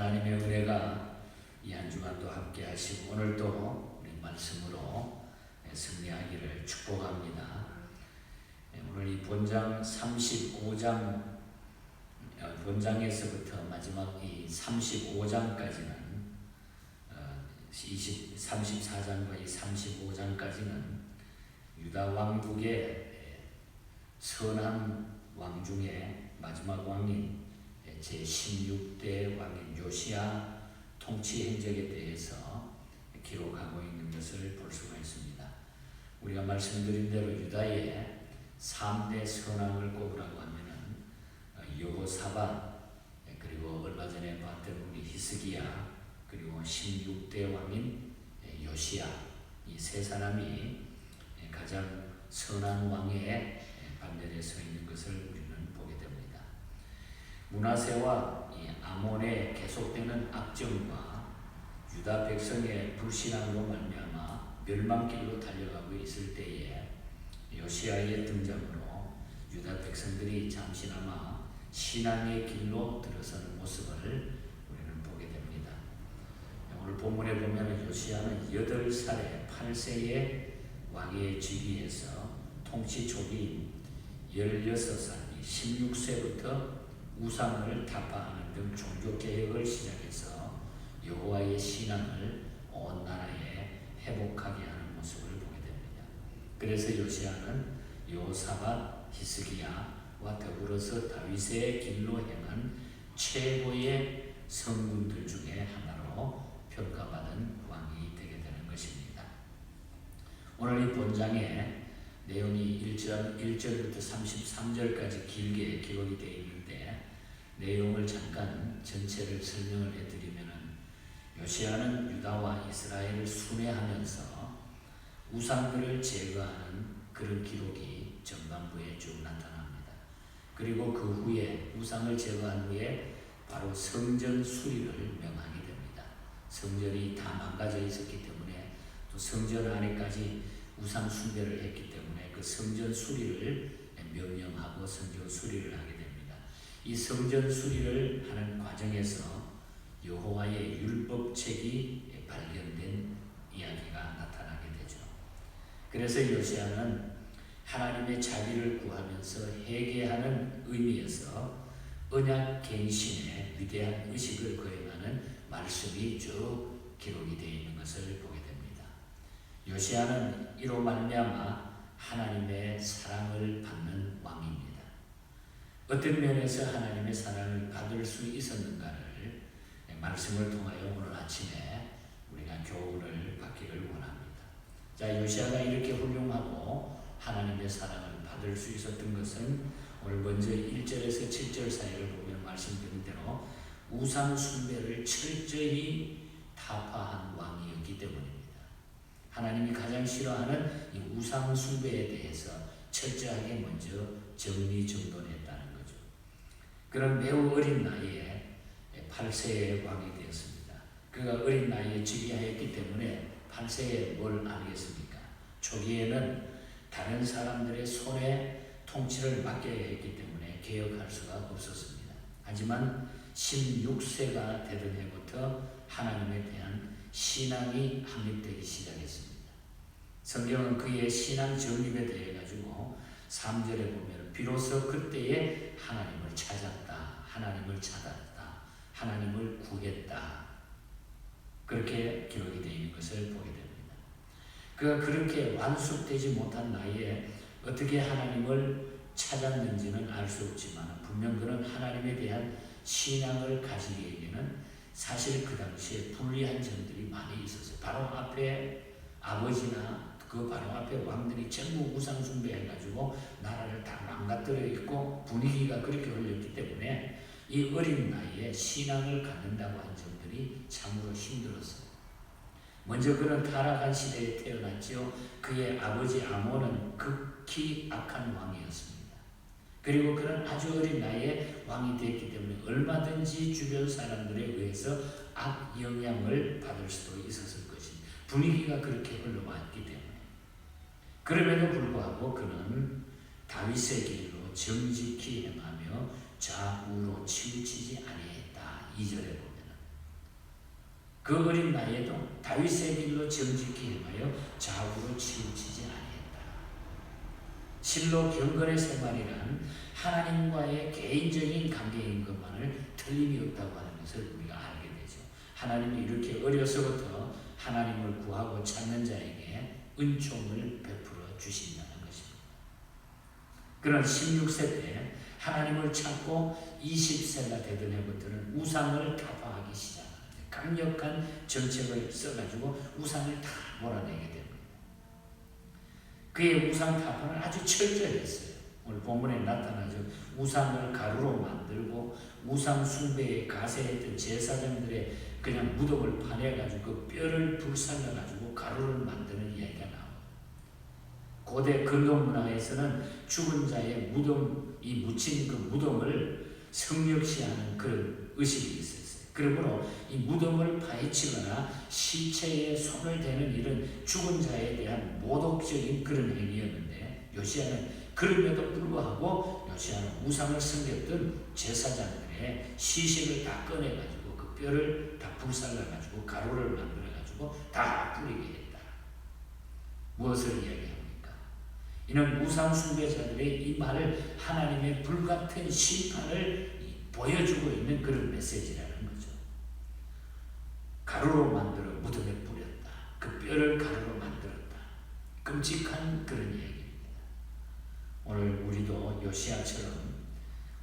하나님의 은혜가 이 한 주간도 함께 하시고 오늘도 우리 말씀으로 승리하기를 축복합니다. 오늘 이 본장 35장 본장에서부터 마지막 이 35장까지는 34장과 이 35장까지는 유다 왕국의 선한 왕 중에 마지막 왕인 제16대 왕인 요시야 통치 행적에 대해서 기록하고 있는 것을 볼 수가 있습니다. 우리가 말씀드린 대로 유다의 3대 선왕을 꼽으라고 하면은 여호사밧, 그리고 얼마 전에 봤던 우리 히스기야, 그리고 16대 왕인 요시야, 이 세 사람이 가장 선한 왕의 반열에 서 있는 것을 우리는 보게 됩니다. 므낫세와 이 아몬의 계속되는 악정과 유다 백성의 불신앙으로 말미암아 멸망길로 달려가고 있을 때에 요시야의 등장으로 유다 백성들이 잠시나마 신앙의 길로 들어서는 모습을 우리는 보게 됩니다. 오늘 본문에 보면 요시야는 8살에 8세의 왕의 즉위에서 통치 초기인 16살, 16세부터 우상을 타파하는 등 종교개혁을 시작해서 여호와의 신앙을 온 나라에 회복하게 하는 모습을 보게 됩니다. 그래서 요시야는 여호사밧, 히스기야와 더불어서 다윗의 길로 행한 최고의 성군들 중에 하나로 평가받은 왕이 되게 되는 것입니다. 오늘 이 본장에 내용이 1절부터 33절까지 길게 기록이 되어 있는데 내용을 잠깐 전체를 설명을 해드리면은 요시야는 유다와 이스라엘을 순회하면서 우상들을 제거하는 그런 기록이 전반부에 쭉 나타납니다. 그리고 그 후에 우상을 제거한 후에 바로 성전 수리를 명하게 됩니다. 성전이 다 망가져 있었기 때문에 또 성전 안에까지 우상 숭배를 했기 때문에 그 성전 수리를 명령하고 성전 수리를 하게 됩니다. 이 성전 수리를 하는 과정에서 여호와의 율법책이 발견된 이야기가 나타나게 되죠. 그래서 요시야는 하나님의 자비를 구하면서 회개하는 의미에서 언약 갱신의 위대한 의식을 거행하는 말씀이 쭉 기록이 되어 있는 것을 보게 됩니다. 요시야는 이로 말미암아 하나님의 사랑을 받는 왕입니다. 어떤 면에서 하나님의 사랑을 받을 수 있었는가를 말씀을 통하여 오늘 아침에 우리가 교훈을 받기를 원합니다. 자, 요시야가 이렇게 훌륭하고 하나님의 사랑을 받을 수 있었던 것은 오늘 먼저 1절에서 7절 사이를 보면 말씀드린 대로 우상 숭배를 철저히 타파한 왕이었기 때문입니다. 하나님이 가장 싫어하는 이 우상 숭배에 대해서 철저하게 먼저 정리정돈했다는 거죠. 그런 매우 어린 나이에 8세의 왕이 되었습니다. 그가 어린 나이에 즉위하였기 때문에 8세에 뭘 알겠습니까? 초기에는 다른 사람들의 손에 통치를 맡겨야 했기 때문에 개혁할 수가 없었습니다. 하지만 16세가 되던 해부터 하나님에 대한 신앙이 확립되기 시작했습니다. 성경은 그의 신앙 정립에 대해 가지고 3절에 보면 비로소 그때에 하나님을 찾았다, 하나님을 찾았다, 하나님을 구했다, 그렇게 기록이 되어 있는 것을 보게 됩니다. 그가 그렇게 완숙되지 못한 나이에 어떻게 하나님을 찾았는지는 알 수 없지만 분명 그는 하나님에 대한 신앙을 가지기에는 사실 그 당시에 불리한 점들이 많이 있었어요. 바로 앞에 아버지나 그 바로 앞에 왕들이 전부 우상 숭배해가지고 나라를 다 망가뜨려 있고 분위기가 그렇게 흘렸기 때문에 이 어린 나이에 신앙을 갖는다고 한 점들이 참으로 힘들었어요. 먼저 그는 타락한 시대에 태어났죠. 그의 아버지 아몬은 극히 악한 왕이었습니다. 그리고 그는 아주 어린 나이에 왕이 됐기 때문에 얼마든지 주변 사람들에 의해서 악영향을 받을 수도 있었을 것입니다. 분위기가 그렇게 흘러왔기 때문에. 그럼에도 불구하고 그는 다윗의 길로 정직히 행하며 좌우로 치우치지 아니했다. 2절에 보면 그 어린 나이에도 다윗의 길로 정직히 행하여 좌우로 치우치지 아니했다. 실로 경건의 생활이란 하나님과의 개인적인 관계인 것만을 틀림이 없다고 하는 것을 우리가 알게 되죠. 하나님이 이렇게 어려서부터 하나님을 구하고 찾는 자에게 은총을 베풀어 주신다는 것입니다. 그런 16세 때 하나님을 찾고 20세가 되던 해부터는 우상을 타파하기 시작합니다. 강력한 정책을 써가지고 우상을 다 몰아내게 됩니다. 그의 우상 타파는 아주 철저했어요. 오늘 본문에 나타나죠. 우상을 가루로 만들고 우상 숭배에 가세했던 제사장들의 그냥 무덤을 파내가지고 그 뼈를 불살라가지고 가루를 만드는 이야기가 나옵니다. 고대 근동 문화에서는 죽은 자의 무덤이 묻힌 그 무덤을 성역시하는 그런 의식이 있었어요. 그러므로 이 무덤을 파헤치거나 시체에 손을 대는 일은 죽은 자에 대한 모독적인 그런 행위였는데, 요시야는 그럼에도 불구하고 요시야는 우상을 섬겼던 제사장들의 시신을 다 꺼내가지고 그 뼈를 다 불살라가지고 가루를 만들어가지고 다 뿌리게 했다. 무엇을 이야기합니까? 이는 우상 숭배자들의 이 말을 하나님의 불같은 심판을 보여주고 있는 그런 메시지라는 거죠. 가루로 만들어 무덤에 뿌렸다. 그 뼈를 가루로 만들었다. 끔찍한 그런 얘기입니다. 오늘 우리도 요시야처럼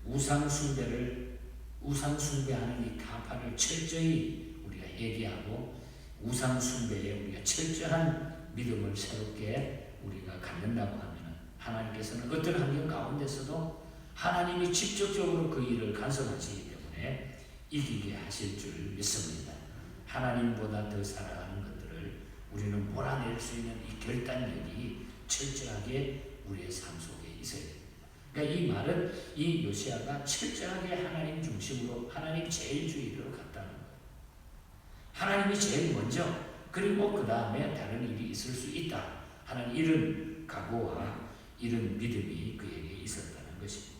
우상 숭배하는 이 타파를 철저히 우리가 회개하고 우상 숭배에 우리가 철저한 믿음을 새롭게 우리가 갖는다고 하면 하나님께서는 어떤 환경 가운데서도 하나님이 직접적으로 그 일을 간섭하시기 때문에 이기게 하실 줄 믿습니다. 하나님보다 더 사랑하는 것들을 우리는 몰아낼 수 있는 이 결단력이 철저하게 우리의 삶 속에 있어야 됩니다. 그러니까 이 말은 이 요시야가 철저하게 하나님 중심으로 하나님 제일주의로 갔다는 거예요. 하나님이 제일 먼저, 그리고 그 다음에 다른 일이 있을 수 있다 하는 이런 각오와 이런 믿음이 그에게 있었다는 것입니다.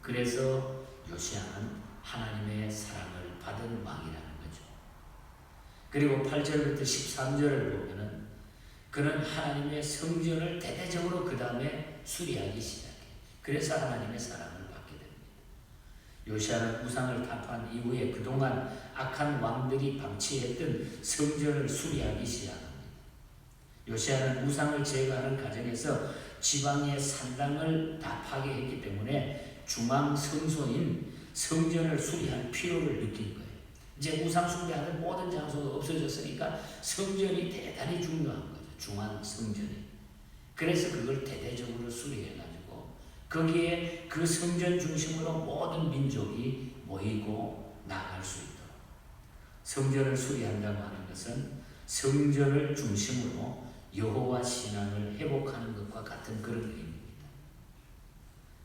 그래서 요시야는 하나님의 사랑을 받은 왕이라는 거죠. 그리고 8절부터 13절을 보면은 그는 하나님의 성전을 대대적으로 그 다음에 수리하기 시작해. 그래서 하나님의 사랑을 받게 됩니다. 요시야는 우상을 타파한 이후에 그동안 악한 왕들이 방치했던 성전을 수리하기 시작합니다. 요시야는 우상을 제거하는 과정에서 지방의 산당을 다 파괴했기 때문에 중앙 성소인 성전을 수리할 필요를 느낀 거예요. 이제 우상 숭배하는 모든 장소가 없어졌으니까 성전이 대단히 중요한 거죠. 중앙 성전이. 그래서 그걸 대대적으로 수리해가지고 거기에 그 성전 중심으로 모든 민족이 모이고 나갈 수 있도록. 성전을 수리한다고 하는 것은 성전을 중심으로 여호와 신앙을 회복하는 것과 같은 그런 의미입니다.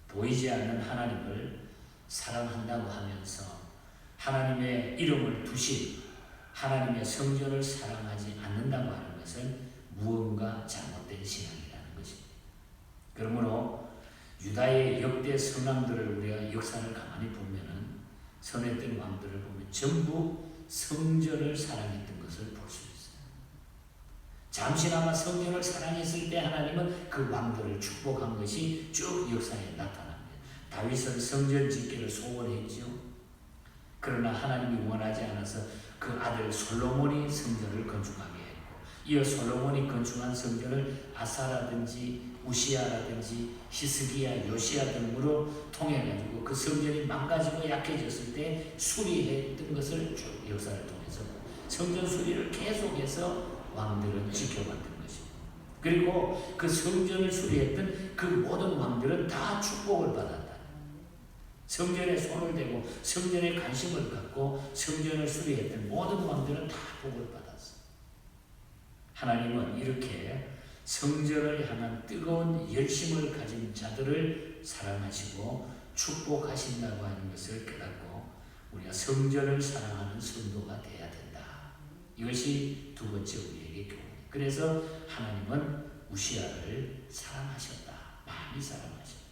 보이지 않는 하나님을 사랑한다고 하면서 하나님의 이름을 두신 하나님의 성전을 사랑하지 않는다고 하는 것은 무언가 잘못된 신앙이라는 것입니다. 그러므로 유다의 역대 성왕들을 우리가 역사를 가만히 보면은 선했던 왕들을 보면 전부 성전을 사랑했던 것을 볼 수 있어요. 잠시나마 성전을 사랑했을 때 하나님은 그 왕들을 축복한 것이 쭉 역사에 나타납니다. 다윗은 성전 짓기를 소원했죠. 그러나 하나님이 원하지 않아서 그 아들 솔로몬이 성전을 건축하게 했고, 이어 솔로몬이 건축한 성전을 아사라든지 우시야라든지 히스기야, 요시야 등으로 통해가지고 그 성전이 망가지고 약해졌을 때 수리했던 것을 쭉 역사를 통해서 성전 수리를 계속해서 왕들은 지켜봤던 것입니다. 그리고 그 성전을 수리했던 그 모든 왕들은 다 축복을 받았다. 성전에 손을 대고 성전에 관심을 갖고 성전을 수리했던 모든 왕들은 다 복을 받았어. 하나님은 이렇게 성전을 향한 뜨거운 열심을 가진 자들을 사랑하시고 축복하신다고 하는 것을 깨닫고 우리가 성전을 사랑하는 성도가 되어야 된다. 이것이 두 번째 우리에게 교훈. 그래서 하나님은 우시야를 사랑하셨다. 많이 사랑하셨다.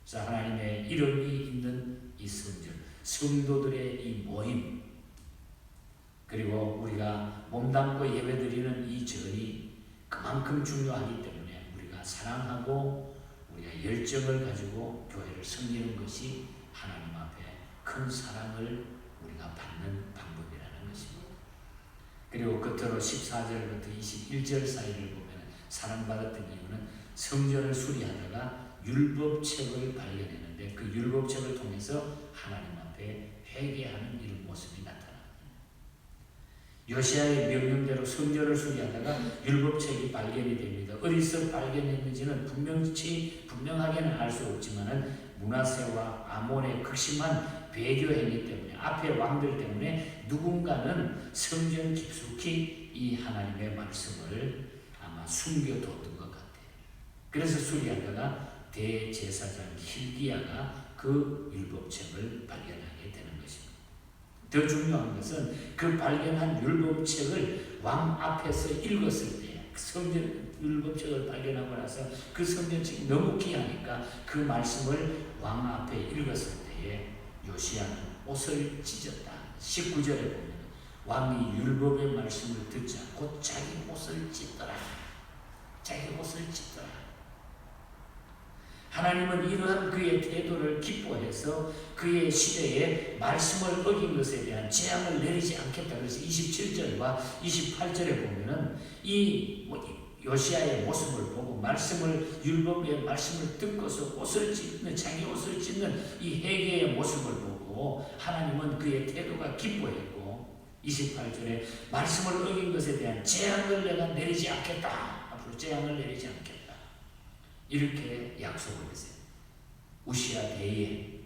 그래서 하나님의 이름이 있는 이 성전, 성도들의 이 모임, 그리고 우리가 몸담고 예배드리는 이 절이 그만큼 중요하기 때문에 우리가 사랑하고 우리가 열정을 가지고 교회를 섬기는 것이 하나님 앞에 큰 사랑을 우리가 받는 방법이라는 것입니다. 그리고 끝으로 14절부터 21절 사이를 보면 사랑받았던 이유는 성전을 수리하다가 율법책을 발견했는데 그 율법책을 통해서 하나님 앞에 회개하는 이런 모습이 나타납니다. 요시야의 명령대로 성전을 수리하다가 율법책이 발견이 됩니다. 어디서 발견했는지는 분명하게는 알 수 없지만은 므낫세와 아몬의 극심한 배교 행위 때문에 앞에 왕들 때문에 누군가는 성전 깊숙이 이 하나님의 말씀을 아마 숨겨뒀던 것 같아요. 그래서 수리하다가 대제사장 hil기야가 그 율법책을 발견하게 되는 것입니다. 더 중요한 것은 그 발견한 율법책을 왕 앞에서 읽었을 때 성전 율법책을 발견하고 나서 그 성전책이 너무 귀하니까 그 말씀을 왕 앞에 읽었을 때에 요시야는 옷을 찢었다. 19절에 보면 왕이 율법의 말씀을 듣자 곧 자기 옷을 찢더라. 자기 옷을 찢더라. 하나님은 이러한 그의 태도를 기뻐해서 그의 시대에 말씀을 어긴 것에 대한 재앙을 내리지 않겠다. 그래서 27절과 28절에 보면은 이 요시야의 모습을 보고 율법의 말씀을 듣고서 옷을 찢는 자기 옷을 찢는 이 회개의 모습을 보고 하나님은 그의 태도가 기뻐했고 28절에 말씀을 어긴 것에 대한 재앙을 내가 내리지 않겠다. 앞으로 재앙을 내리지 않겠다. 이렇게 약속을 했어요. 요시야 대에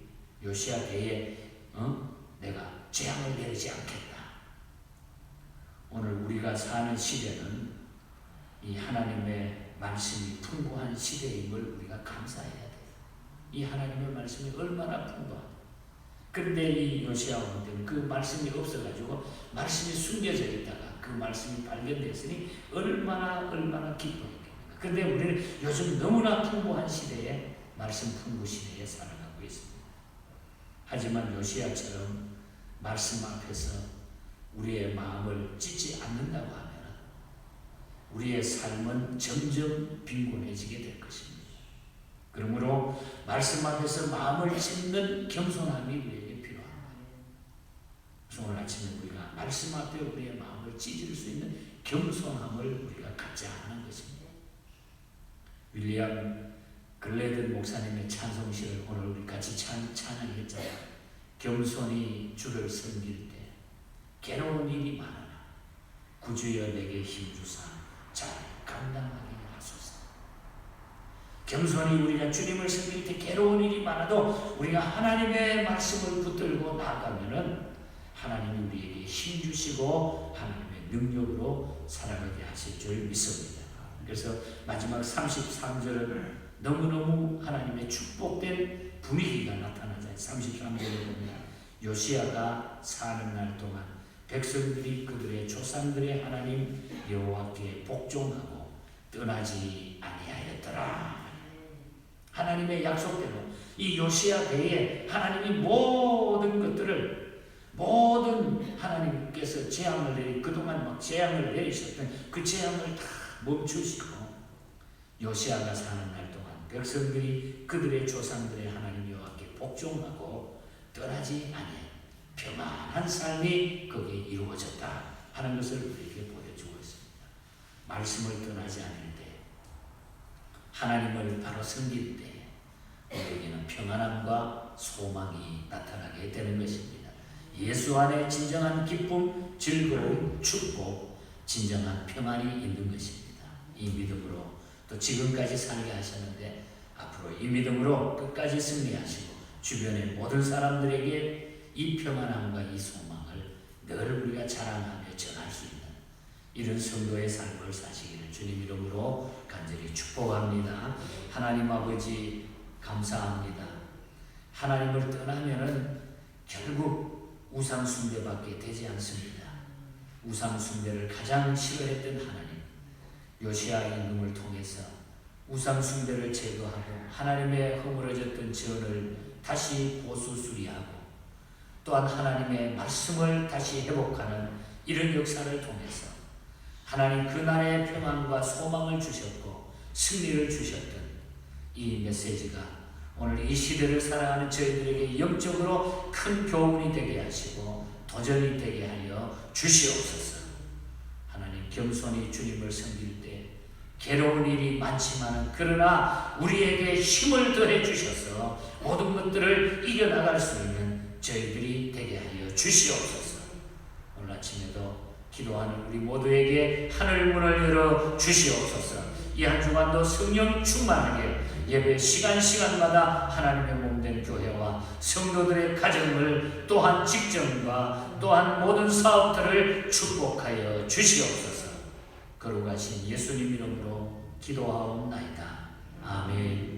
내가 재앙을 내리지 않겠다. 오늘 우리가 사는 시대는 이 하나님의 말씀이 풍부한 시대임을 우리가 감사해야 돼요. 이 하나님의 말씀이 얼마나 풍부하다. 그런데 이 요시야 왕 때는 그 말씀이 없어가지고 말씀이 숨겨져 있다가 그 말씀이 발견됐으니 얼마나 기뻐했겠습니까. 그런데 우리는 요즘 너무나 풍부한 시대에 말씀 풍부 시대에 살아가고 있습니다. 하지만 요시야처럼 말씀 앞에서 우리의 마음을 찢지 않는다고 하면 우리의 삶은 점점 빈곤해지게 될 것입니다. 그러므로 말씀 앞에서 마음을 찢는 겸손함이 우리에게 필요합니다. 그래서 오늘 아침에 우리가 말씀 앞에 우리의 마음을 찢을 수 있는 겸손함을 우리가 갖자 하는 것입니다. 윌리엄 글래든 목사님의 찬송시를 오늘 우리 같이 찬양했잖아요. 겸손히 주를 섬길 때 괴로운 일이 많으나 구주여 내게 힘주사 잘 감당하게 하소서. 겸손히 우리가 주님을 섬길 때 괴로운 일이 많아도 우리가 하나님의 말씀을 붙들고 나아가면은 하나님이 우리에게 힘주시고 하나님의 능력으로 살아가게 하실 줄 믿습니다. 그래서 마지막 33절은 너무너무 하나님의 축복된 분위기가 나타나잖아요. 33절에 보면 요시야가 사는 날 동안 백성들이 그들의 조상들의 하나님 여호와께 복종하고 떠나지 아니하였더라. 하나님의 약속대로 이 요시야 때에 하나님이 모든 하나님께서 재앙을 그동안 막 재앙을 내리셨던 그 재앙을 다 멈추시고 요시야가 사는 날 동안 백성들이 그들의 조상들의 하나님 여호와께 복종하고 떠나지 아니하였다. 평안한 삶이 거기에 이루어졌다 하는 것을 우리에게 보여주고 있습니다. 말씀을 떠나지 않을 때, 하나님을 바로 섬길 때 우리에게는 평안함과 소망이 나타나게 되는 것입니다. 예수 안에 진정한 기쁨, 즐거움, 축복, 진정한 평안이 있는 것입니다. 이 믿음으로 또 지금까지 살게 하셨는데 앞으로 이 믿음으로 끝까지 승리하시고 주변의 모든 사람들에게 이 평안함과 이 소망을 늘 우리가 자랑하며 전할 수 있는 이런 성도의 삶을 사시기를 주님 이름으로 간절히 축복합니다. 하나님 아버지 감사합니다. 하나님을 떠나면은 결국 우상 숭배밖에 되지 않습니다. 우상 숭배를 가장 싫어했던 하나님 요시야 임금을 통해서 우상 숭배를 제거하고 하나님의 허물어졌던 전을 다시 보수 수리하고 또한 하나님의 말씀을 다시 회복하는 이런 역사를 통해서 하나님 그날의 평안과 소망을 주셨고 승리를 주셨던 이 메시지가 오늘 이 시대를 살아가는 저희들에게 영적으로 큰 교훈이 되게 하시고 도전이 되게 하여 주시옵소서. 하나님 겸손히 주님을 섬길 때 괴로운 일이 많지만 그러나 우리에게 힘을 더해 주셔서 모든 것들을 이겨나갈 수 있는 저희들이 되게 하여 주시옵소서. 오늘 아침에도 기도하는 우리 모두에게 하늘 문을 열어 주시옵소서. 이 한 주간도 성령 충만하게 예배 시간마다 하나님의 몸된 교회와 성도들의 가정을 또한 직장과 또한 모든 사업들을 축복하여 주시옵소서. 거룩하신 예수님 이름으로 기도하옵나이다. 아멘.